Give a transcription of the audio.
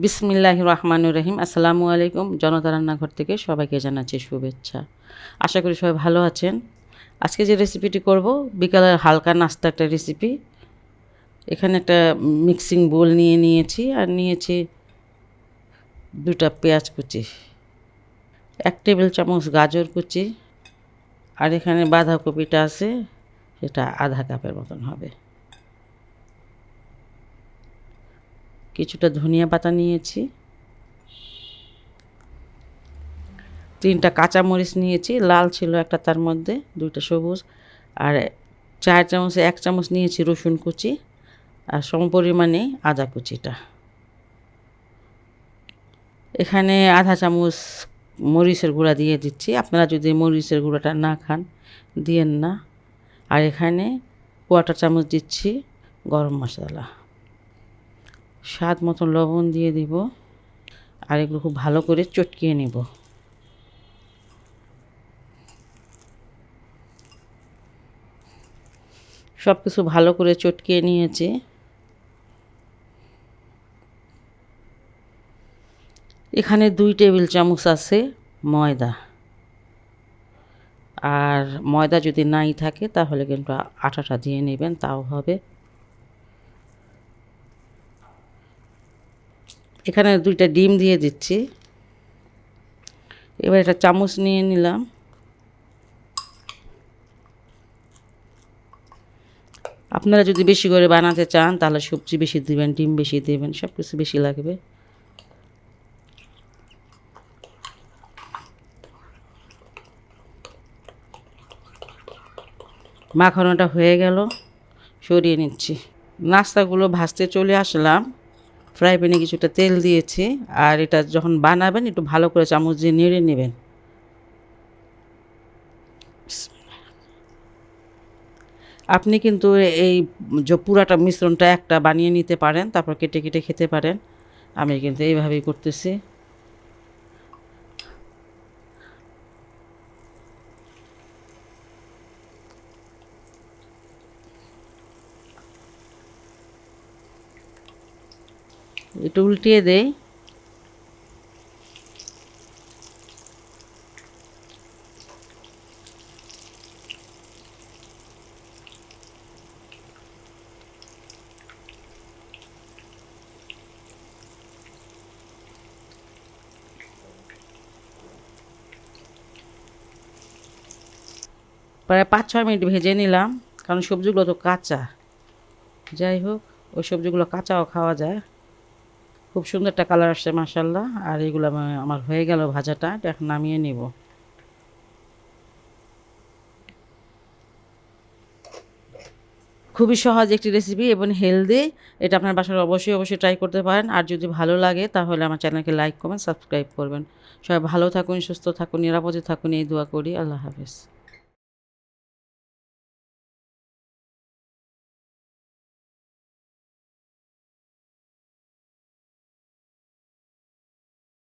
বিসমিল্লাহির রহমানির রহিম। আসসালামু আলাইকুম। জনতা রান্নাঘর থেকে সবাইকে জানাচ্ছি শুভেচ্ছা। আশা করি সবাই ভালো আছেন। আজকে যে রেসিপিটি করব বিকালের হালকা নাস্তা একটা রেসিপি। এখানে একটা মিক্সিং বোল নিয়েছি আর নিয়েছি 2টা পেঁয়াজ কুচি, 1 টেবিল চামচ গাজর কুচি, আর এখানে বাঁধাকপিটা আছে, সেটা আধা কাপের মতন হবে। কিছুটা ধনিয়া পাতা নিয়েছি, 3টা কাঁচামরিচ নিয়েছি, লাল ছিল একটা, তার মধ্যে 2টা সবুজ, আর 4 চামচে 1 চামচ নিয়েছি রসুন কুচি, আর সমপরিমাণে আদা কুচিটা। এখানে আধা চামচ মরিচের গুঁড়া দিয়ে দিচ্ছি, আপনারা যদি মরিচের গুঁড়াটা না খান দিয়েন না। আর এখানে 1/4 চামচ দিচ্ছি গরম মশলা, স্বাদ মতো লবণ দিয়ে দিব, আর এগুলো খুব ভালো করে চটকিয়ে নেব। সব কিছু ভালো করে চটকিয়ে নিয়েছি। এখানে 2 টেবিল চামচ আছে ময়দা, আর ময়দা যদি নাই থাকে তাহলে কিন্তু আটাটা দিয়ে নেবেন, তাও হবে। এখানে 2টা ডিম দিয়ে দিচ্ছি। এবার একটা চামচ নিয়ে নিলাম, আপনারা যদি বেশি করে বানাতে চান তাহলে সবজি বেশি দিবেন, ডিম বেশি দিবেন, সব কিছু বেশি লাগবে। মাখানোটা হয়ে গেল, সরিয়ে নিচ্ছি। নাস্তাগুলো ভাজতে চলে আসলাম। ফ্রাই প্যানে কিছুটা তেল দিয়েছি, আর এটা যখন বানাবেন একটু ভালো করে চামচ দিয়ে নেড়ে নেবেন। আপনি কিন্তু এই যে পুরাটা মিশ্রণটা একটা বানিয়ে নিতে পারেন, তারপর কেটে কেটে খেতে পারেন। আমি কিন্তু এইভাবেই করতেছি। একটু উল্টিয়ে দেই। প্রায় 5-6 মিনিট ভেজে নিলাম, কারণ সবজিগুলো তো কাঁচা। যাই হোক, ওই সবজিগুলো কাঁচাও খাওয়া যায়। খুব সুন্দর একটা কালার আসছে মাশাআল্লাহ। আর এগুলো আমার হয়ে গেল ভাজাটা, এখন নামিয়ে নিব। খুবই সহজ একটি রেসিপি এবং হেলদি। এটা আপনার বাসায় অবশ্যই ট্রাই করতে পারেন। আর যদি ভালো লাগে তাহলে আমার চ্যানেলকে লাইক, কমেন্ট, সাবস্ক্রাইব করবেন। সবাই ভালো থাকুন, সুস্থ থাকুন, নিরাপদে থাকুন, এই দোয়া করি। আল্লাহ হাফেজ।